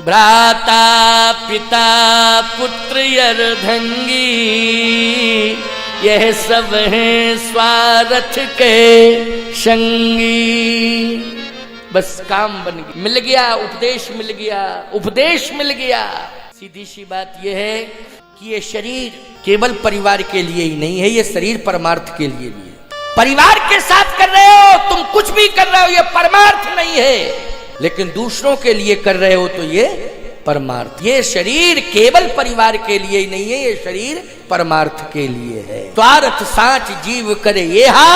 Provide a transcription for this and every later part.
भ्राता पिता पुत्र अर्धांगी, यह सब हैं स्वार्थ के संगी। बस काम बन गया, मिल गया उपदेश, मिल गया उपदेश, मिल गया। सीधी सी बात यह है कि ये शरीर केवल परिवार के लिए ही नहीं है, ये शरीर परमार्थ के लिए भी है। परिवार के साथ कर रहे हो, तुम कुछ भी कर रहे हो, ये परमार्थ नहीं है, लेकिन दूसरों के लिए कर रहे हो तो ये परमार्थ। ये शरीर केवल परिवार के लिए ही नहीं है, ये शरीर परमार्थ के लिए है। स्वार्थ साच जीव करे येहा,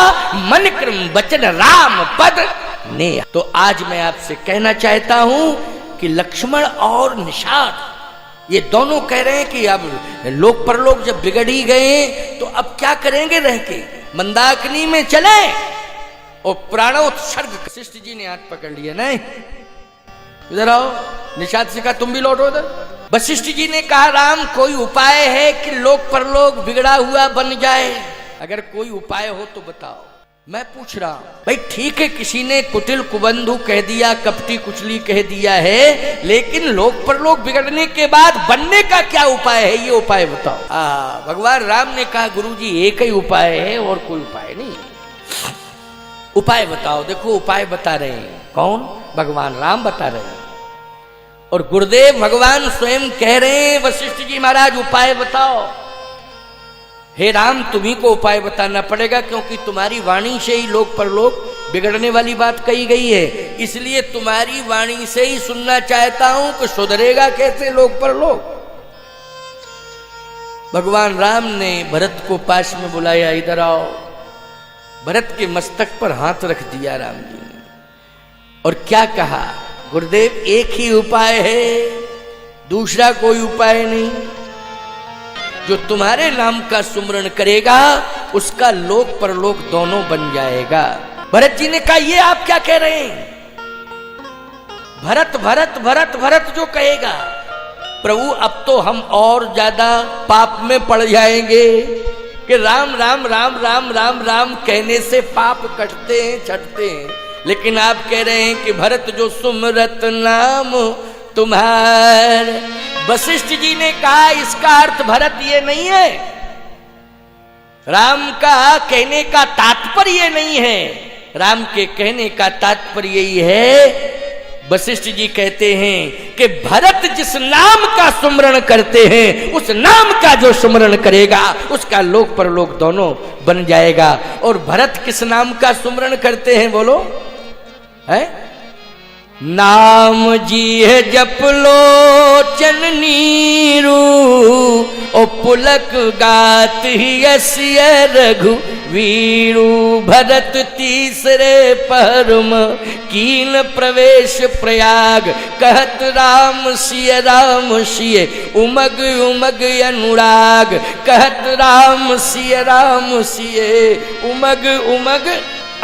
मन क्रम वचन राम पद ने। तो आज मैं आपसे कहना चाहता हूं कि लक्ष्मण और निषाद ये दोनों कह रहे हैं कि अब लोक परलोक जब बिगड़ ही गए तो अब क्या करेंगे रह के, मंदाकिनी में चले और प्राणोत्सर्ग। वशिष्ठ जी ने हाथ पकड़ लिया, नहीं इधर आओ। निषाद से कहा तुम भी लौटो इधर। वशिष्ठ जी ने कहा राम कोई उपाय है कि लोक परलोक बिगड़ा हुआ बन जाए? अगर कोई उपाय हो तो बताओ। मैं पूछ रहा हूं भाई, ठीक है किसी ने कुटिल कुबंधु कह दिया, कपटी कुचली कह दिया है, लेकिन लोक परलोक बिगड़ने के बाद बनने का क्या उपाय है, ये उपाय बताओ। भगवान राम ने कहा गुरुजी एक ही उपाय है और कोई उपाय नहीं। उपाय बताओ। देखो उपाय बता रहे हैं कौन? भगवान राम बता रहे हैं। और गुरुदेव भगवान स्वयं कह रहे हैं वशिष्ठ जी महाराज उपाय बताओ। हे राम तुम्ही को उपाय बताना पड़ेगा, क्योंकि तुम्हारी वाणी से ही लोक परलोक बिगड़ने वाली बात कही गई है, इसलिए तुम्हारी वाणी से ही सुनना चाहता हूं कि सुधरेगा कैसे लोक परलोक। भगवान राम ने भरत को पास में बुलाया, इधर आओ। भरत के मस्तक पर हाथ रख दिया राम जी ने और क्या कहा, गुरुदेव एक ही उपाय है, दूसरा कोई उपाय नहीं। जो तुम्हारे नाम का सुमरण करेगा उसका लोक परलोक दोनों बन जाएगा। भरत जी ने कहा ये आप क्या कह रहे हैं? भरत भरत भरत भरत जो कहेगा, प्रभु अब तो हम और ज्यादा पाप में पड़ जाएंगे कि राम राम राम राम राम राम कहने से पाप कटते हैं छटते हैं, लेकिन आप कह रहे हैं कि भरत जो सुमरत नाम तुम्हार। वशिष्ठ जी ने कहा इसका अर्थ भरत ये नहीं है, राम का कहने का तात्पर्य ये नहीं है, राम के कहने का तात्पर्य यही है। वशिष्ठ जी कहते हैं कि भरत जिस नाम का सुमरण करते हैं उस नाम का जो सुमरण करेगा उसका लोक परलोक दोनों बन जाएगा। और भरत किस नाम का सुमरण करते हैं बोलो? है नाम जी है जप लोचन नीरू, ओ पुलक गात ही यस्य रघु वीरू। भरत तीसरे परम कीन प्रवेश प्रयाग, कहत राम सिय उमग उमग अनुराग। कहत राम सिय उमग उमग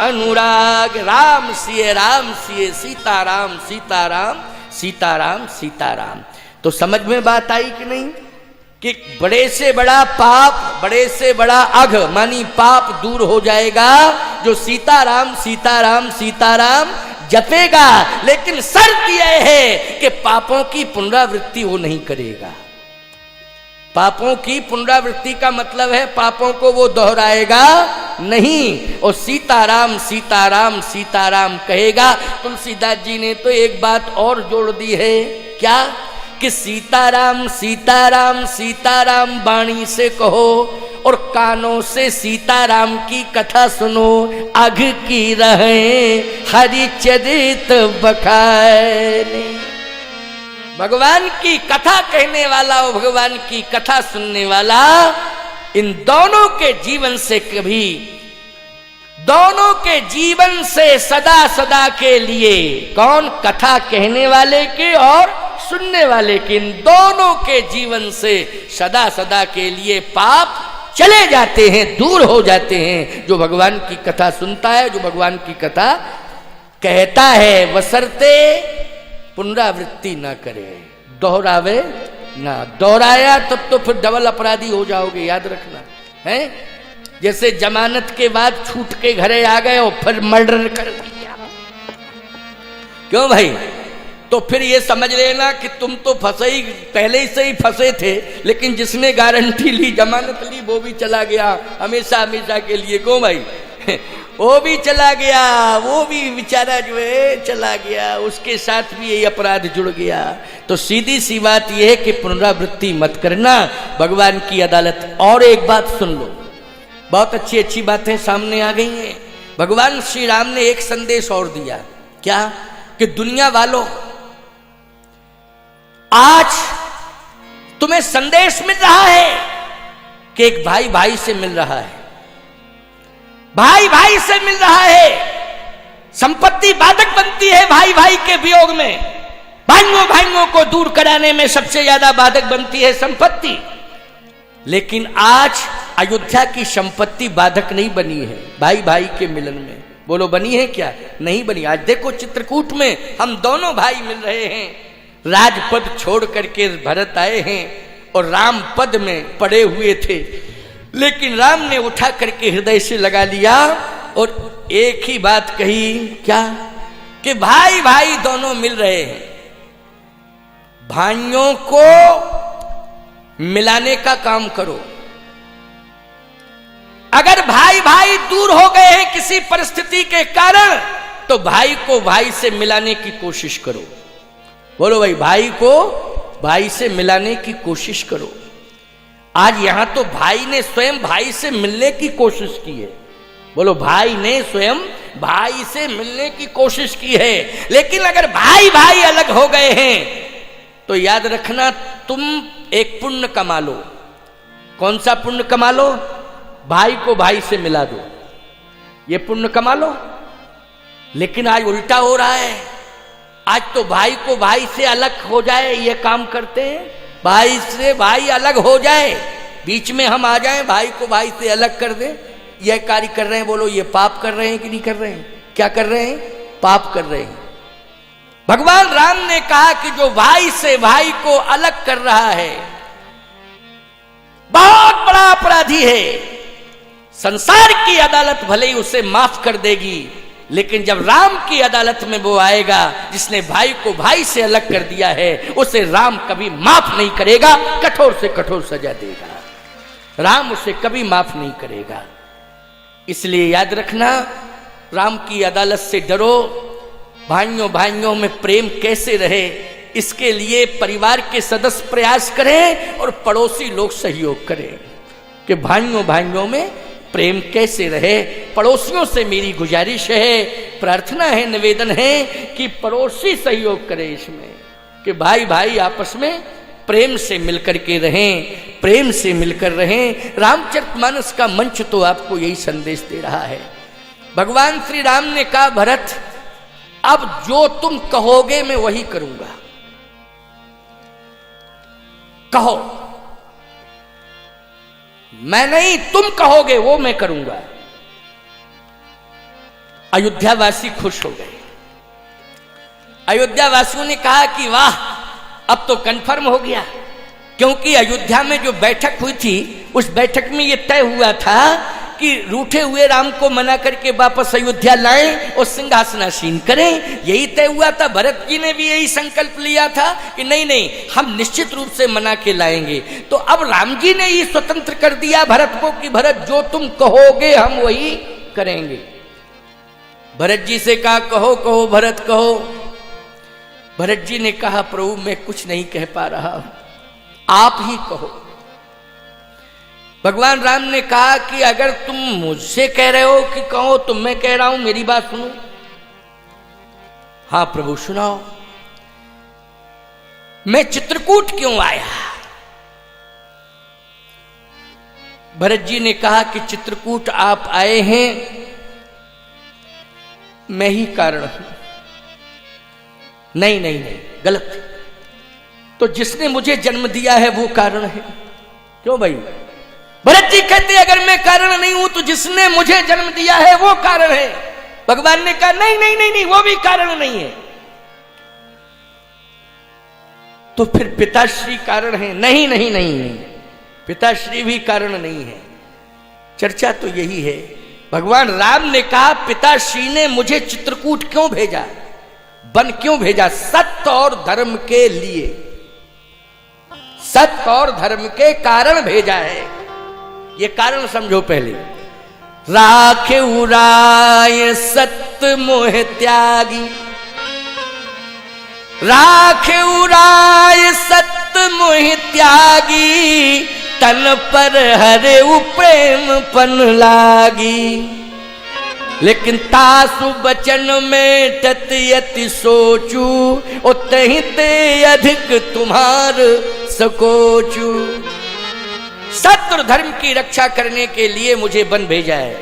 अनुराग। राम सिय सीताराम सीताराम सीताराम सीताराम। तो समझ में बात आई कि नहीं कि बड़े से बड़ा पाप, बड़े से बड़ा अघ मानी पाप दूर हो जाएगा जो सीताराम सीताराम सीताराम जपेगा। लेकिन शर्त यह है कि पापों की पुनरावृत्ति वो नहीं करेगा। पापों की पुनरावृत्ति का मतलब है पापों को वो दोहराएगा नहीं, और सीताराम सीताराम सीताराम कहेगा। तुलसीदास जी ने तो एक बात और जोड़ दी है, क्या कि सीताराम सीताराम सीताराम वाणी से कहो और कानों से सीताराम की कथा सुनो। अघ की रहे हरिचरित बखाने। भगवान की कथा कहने वाला और भगवान की कथा सुनने वाला, इन दोनों के जीवन से कभी, दोनों के जीवन से सदा सदा के लिए, कौन? कथा कहने वाले के और सुनने वाले के, इन दोनों के जीवन से सदा सदा के लिए पाप चले जाते हैं, दूर हो जाते हैं। जो भगवान की कथा सुनता है, जो भगवान की कथा कहता है, बशर्ते पुनरावृत्ति ना करे, दोहरावे ना। दोहराया तब तो फिर डबल अपराधी हो जाओगे, याद रखना है। जैसे जमानत के बाद छूट के घरे आ गए और फिर मर्डर कर दिया। क्यों भाई? तो फिर ये समझ लेना कि तुम तो फंसे ही, पहले से ही फंसे थे, लेकिन जिसने गारंटी ली, जमानत ली, वो भी चला गया हमेशा हमेशा के लिए। क्यों भाई? वो भी चला गया, वो भी बेचारा जो है चला गया, उसके साथ भी यही अपराध जुड़ गया। तो सीधी सी बात यह है कि पुनरावृत्ति मत करना, भगवान की अदालत। और एक बात सुन लो, बहुत अच्छी अच्छी बातें सामने आ गई हैं। भगवान श्री राम ने एक संदेश और दिया, क्या? कि दुनिया वालों, आज तुम्हें संदेश मिल रहा है कि एक भाई भाई से मिल रहा है, भाई भाई से मिल रहा है। संपत्ति बाधक बनती है भाई भाई के वियोग में, भाइयों भाइयों को दूर कराने में सबसे ज्यादा बाधक बनती है संपत्ति। लेकिन आज अयोध्या की संपत्ति बाधक नहीं बनी है भाई भाई के मिलन में। बोलो बनी है क्या? नहीं बनी। आज देखो चित्रकूट में हम दोनों भाई मिल रहे हैं, राजपद छोड़ करके भरत आए हैं और राम पद में पड़े हुए थे, लेकिन राम ने उठा करके हृदय से लगा लिया और एक ही बात कही, क्या? कि भाई भाई दोनों मिल रहे हैं, भाइयों को मिलाने का काम करो। अगर भाई भाई दूर हो गए हैं किसी परिस्थिति के कारण, तो भाई को भाई से मिलाने की कोशिश करो। बोलो भाई, भाई को भाई से मिलाने की कोशिश करो। आज यहां तो भाई ने स्वयं भाई से मिलने की कोशिश की है। बोलो, भाई ने स्वयं भाई से मिलने की कोशिश की है। लेकिन अगर भाई भाई अलग हो गए हैं तो याद रखना, तुम एक पुण्य कमा लो। कौन सा पुण्य कमा लो? भाई को भाई से मिला दो, ये पुण्य कमा लो। लेकिन आज उल्टा हो रहा है, आज तो भाई को भाई से अलग हो जाए ये काम करते हैं। भाई से भाई अलग हो जाए, बीच में हम आ जाएं, भाई को भाई से अलग कर दें, यह कार्य कर रहे हैं। बोलो, ये पाप कर रहे हैं कि नहीं कर रहे हैं? क्या कर रहे हैं? पाप कर रहे हैं। भगवान राम ने कहा कि जो भाई से भाई को अलग कर रहा है बहुत बड़ा अपराधी है। संसार की अदालत भले ही उसे माफ कर देगी, लेकिन जब राम की अदालत में वो आएगा जिसने भाई को भाई से अलग कर दिया है, उसे राम कभी माफ नहीं करेगा, कठोर से कठोर सजा देगा। राम उसे कभी माफ नहीं करेगा। इसलिए याद रखना, राम की अदालत से डरो। भाइयों भाइयों में प्रेम कैसे रहे, इसके लिए परिवार के सदस्य प्रयास करें और पड़ोसी लोग सहयोग करें कि भाइयों भाइयों में प्रेम कैसे रहे। पड़ोसियों से मेरी गुजारिश है, प्रार्थना है, निवेदन है कि पड़ोसी सहयोग करें इसमें, कि भाई भाई आपस में प्रेम से मिलकर के रहें, प्रेम से मिलकर रहें। रामचरितमानस का मंच तो आपको यही संदेश दे रहा है। भगवान श्री राम ने कहा, भरत अब जो तुम कहोगे मैं वही करूंगा। कहो, मैं नहीं, तुम कहोगे वो मैं करूंगा। अयोध्यावासी खुश हो गए। अयोध्यावासियों ने कहा कि वाह, अब तो कंफर्म हो गया, क्योंकि अयोध्या में जो बैठक हुई थी उस बैठक में यह तय हुआ था कि रूठे हुए राम को मना करके वापस अयोध्या लाएं और सिंहासनासीन करें। यही तय हुआ था। भरत जी ने भी यही संकल्प लिया था कि नहीं नहीं, हम निश्चित रूप से मना के लाएंगे। तो अब राम जी ने ही स्वतंत्र कर दिया भरत को कि भरत जो तुम कहोगे हम वही करेंगे। भरत जी से कहा, कहो कहो भरत कहो। भरत जी ने कहा, प्रभु मैं कुछ नहीं कह पा रहा, आप ही कहो। भगवान राम ने कहा कि अगर तुम मुझसे कह रहे हो कि कहो तो मैं कह रहा हूं, मेरी बात सुनो। हाँ प्रभु सुनाओ। मैं चित्रकूट क्यों आया? भरत जी ने कहा कि चित्रकूट आप आए हैं, मैं ही कारण हूं। नहीं नहीं नहीं, गलत। तो जिसने मुझे जन्म दिया है वो कारण है। क्यों भाई? भरत जी कहते अगर मैं कारण नहीं हूं तो जिसने मुझे जन्म दिया है वो कारण है। भगवान ने कहा नहीं नहीं नहीं नहीं, वो भी कारण नहीं है। तो फिर पिताश्री कारण है? नहीं नहीं नहीं नहीं, पिताश्री भी कारण नहीं है। चर्चा तो यही है। भगवान राम ने कहा पिताश्री ने मुझे चित्रकूट क्यों भेजा? वन क्यों भेजा? सत्य और धर्म के लिए, सत्य और धर्म के कारण भेजा है। ये कारण समझो पहले। राखे उराय सत्य मोह त्यागी, राखे उराय सत्य मोह त्यागी, तन पर हरे प्रेम पन लागी। लेकिन तासु बचन में तत्यति सोचू, उतहि ते अधिक तुम्हार सकोचू। सत्य और धर्म की रक्षा करने के लिए मुझे वन भेजा है,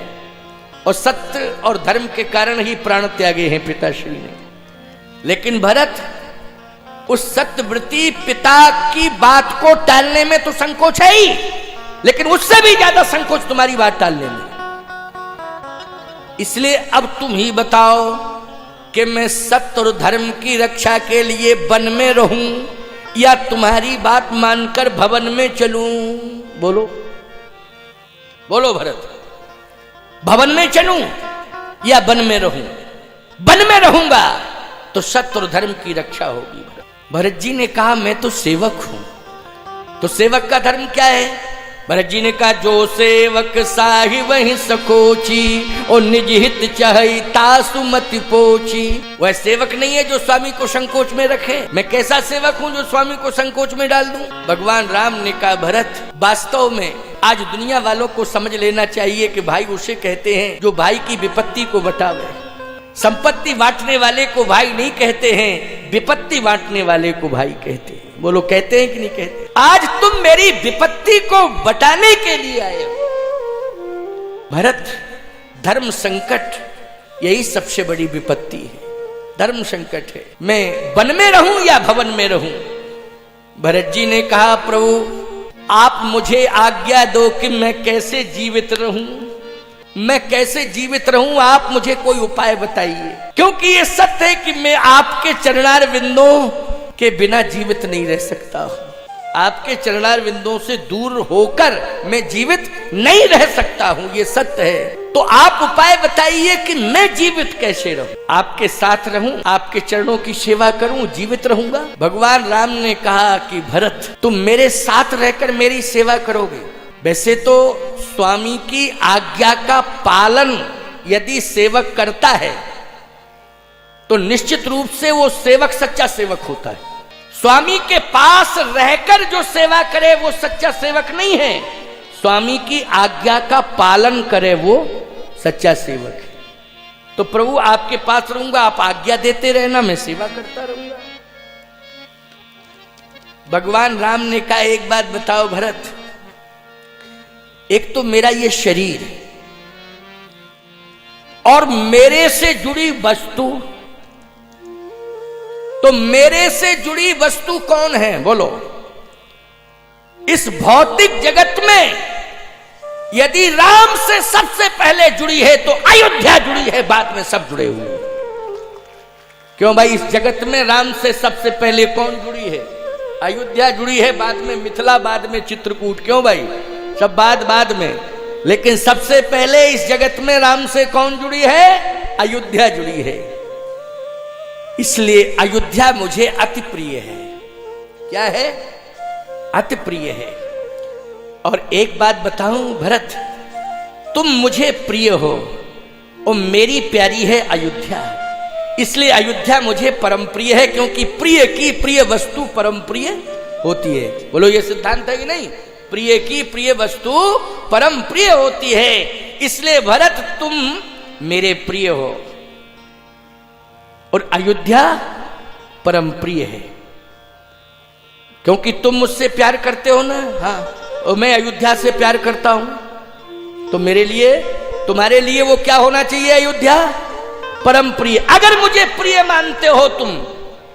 और सत्य और धर्म के कारण ही प्राण त्यागे हैं पिताश्री ने। लेकिन भरत, उस सत्यव्रती पिता की बात को टालने में तो संकोच है ही, लेकिन उससे भी ज्यादा संकोच तुम्हारी बात टालने में। इसलिए अब तुम ही बताओ कि मैं सत्य और धर्म की रक्षा के लिए वन में रहूं या तुम्हारी बात मानकर भवन में चलूं? बोलो बोलो भरत, भवन में चलूं या वन में रहूं? वन में रहूंगा तो सत्य और धर्म की रक्षा होगी। भरत जी ने कहा मैं तो सेवक हूं, तो सेवक का धर्म क्या है? भरत जी ने कहा जो सेवक साहि वही सकोची, और निज हित चाहि तासु मति पोची। वह सेवक नहीं है जो स्वामी को संकोच में रखे। मैं कैसा सेवक हूं जो स्वामी को संकोच में डाल दूं? भगवान राम ने कहा भरत, वास्तव में आज दुनिया वालों को समझ लेना चाहिए कि भाई उसे कहते हैं जो भाई की विपत्ति को बटावे। संपत्ति बांटने वाले को भाई नहीं कहते हैं, विपत्ति बांटने वाले को भाई कहते हैं। बोलो कहते हैं कि नहीं कहते? आज तुम मेरी विपत्ति को बटाने के लिए आए हो। भरत, धर्म संकट यही सबसे बड़ी विपत्ति है, धर्म संकट है। मैं वन में रहूं या भवन में रहूं? भरत जी ने कहा प्रभु आप मुझे आज्ञा दो कि मैं कैसे जीवित रहूं, मैं कैसे जीवित रहूं, आप मुझे कोई उपाय बताइए। क्योंकि ये सत्य है कि मैं आपके चरणार बिंदों के बिना जीवित नहीं रह सकता हूं। आपके चरणार बिंदों से दूर होकर मैं जीवित नहीं रह सकता हूं, ये सत्य है। तो आप उपाय बताइए कि मैं जीवित कैसे रहूं, आपके साथ रहूं, आपके चरणों की सेवा करूं, जीवित रहूंगा। भगवान राम ने कहा कि भरत तुम मेरे साथ रहकर मेरी सेवा करोगे। वैसे तो स्वामी की आज्ञा का पालन यदि सेवक करता है तो निश्चित रूप से वो सेवक सच्चा सेवक होता है। स्वामी के पास रहकर जो सेवा करे वो सच्चा सेवक नहीं है, स्वामी की आज्ञा का पालन करे वो सच्चा सेवक है। तो प्रभु आपके पास रहूंगा, आप आज्ञा देते रहना, मैं सेवा करता रहूंगा। भगवान राम ने कहा एक बात बताओ भरत, एक तो मेरा ये शरीर और मेरे से जुड़ी वस्तु, तो मेरे से जुड़ी वस्तु कौन है? बोलो। इस भौतिक जगत में यदि राम से सबसे पहले जुड़ी है तो अयोध्या जुड़ी है, बाद में सब जुड़े हुए हैं। क्यों भाई? इस जगत में राम से सबसे पहले कौन जुड़ी है? अयोध्या जुड़ी है, बाद में मिथिला, बाद में चित्रकूट। क्यों भाई? सब बाद में, लेकिन सबसे पहले इस जगत में राम से कौन जुड़ी है? अयोध्या जुड़ी है। इसलिए अयोध्या मुझे अति प्रिय है। क्या है? अति प्रिय है। और एक बात बताऊं भरत, तुम मुझे प्रिय हो और मेरी प्यारी है अयोध्या, इसलिए अयोध्या मुझे परम प्रिय है, क्योंकि प्रिय की प्रिय वस्तु परम प्रिय होती है। बोलो ये सिद्धांत है कि नहीं? प्रिय की प्रिय वस्तु परम प्रिय होती है। इसलिए भरत तुम मेरे प्रिय हो और अयोध्या परम प्रिय है, क्योंकि तुम मुझसे प्यार करते हो ना। हाँ, और मैं अयोध्या से प्यार करता हूं, तो मेरे लिए, तुम्हारे लिए वो क्या होना चाहिए? अयोध्या परम प्रिय। अगर मुझे प्रिय मानते हो तुम,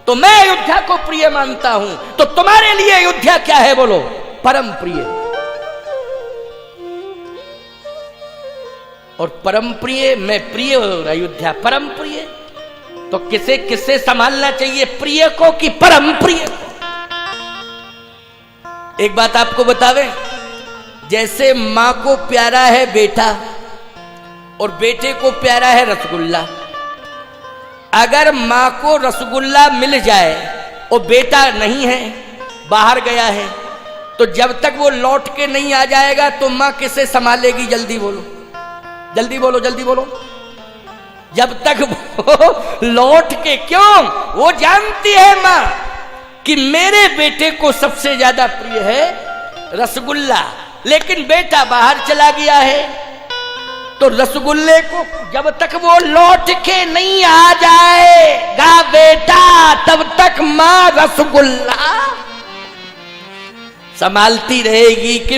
तो मैं अयोध्या को प्रिय मानता हूं, तो तुम्हारे लिए अयोध्या क्या है? बोलो, परम प्रिय। और परम प्रिय, मैं प्रिय और अयोध्या परम प्रिय, तो किसे किसे संभालना चाहिए? प्रिय को कि परम प्रिय को? एक बात आपको बतावे, जैसे मां को प्यारा है बेटा और बेटे को प्यारा है रसगुल्ला, अगर माँ को रसगुल्ला मिल जाए और बेटा नहीं है, बाहर गया है, तो जब तक वो लौट के नहीं आ जाएगा तो माँ किसे संभालेगी? जल्दी बोलो, जल्दी बोलो, जल्दी बोलो। जब तक वो लौट के, क्यों? वो जानती है माँ कि मेरे बेटे को सबसे ज्यादा प्रिय है रसगुल्ला, लेकिन बेटा बाहर चला गया है, तो रसगुल्ले को जब तक वो लौट के नहीं आ जाएगा बेटा, तब तक माँ रसगुल्ला संभालती रहेगी कि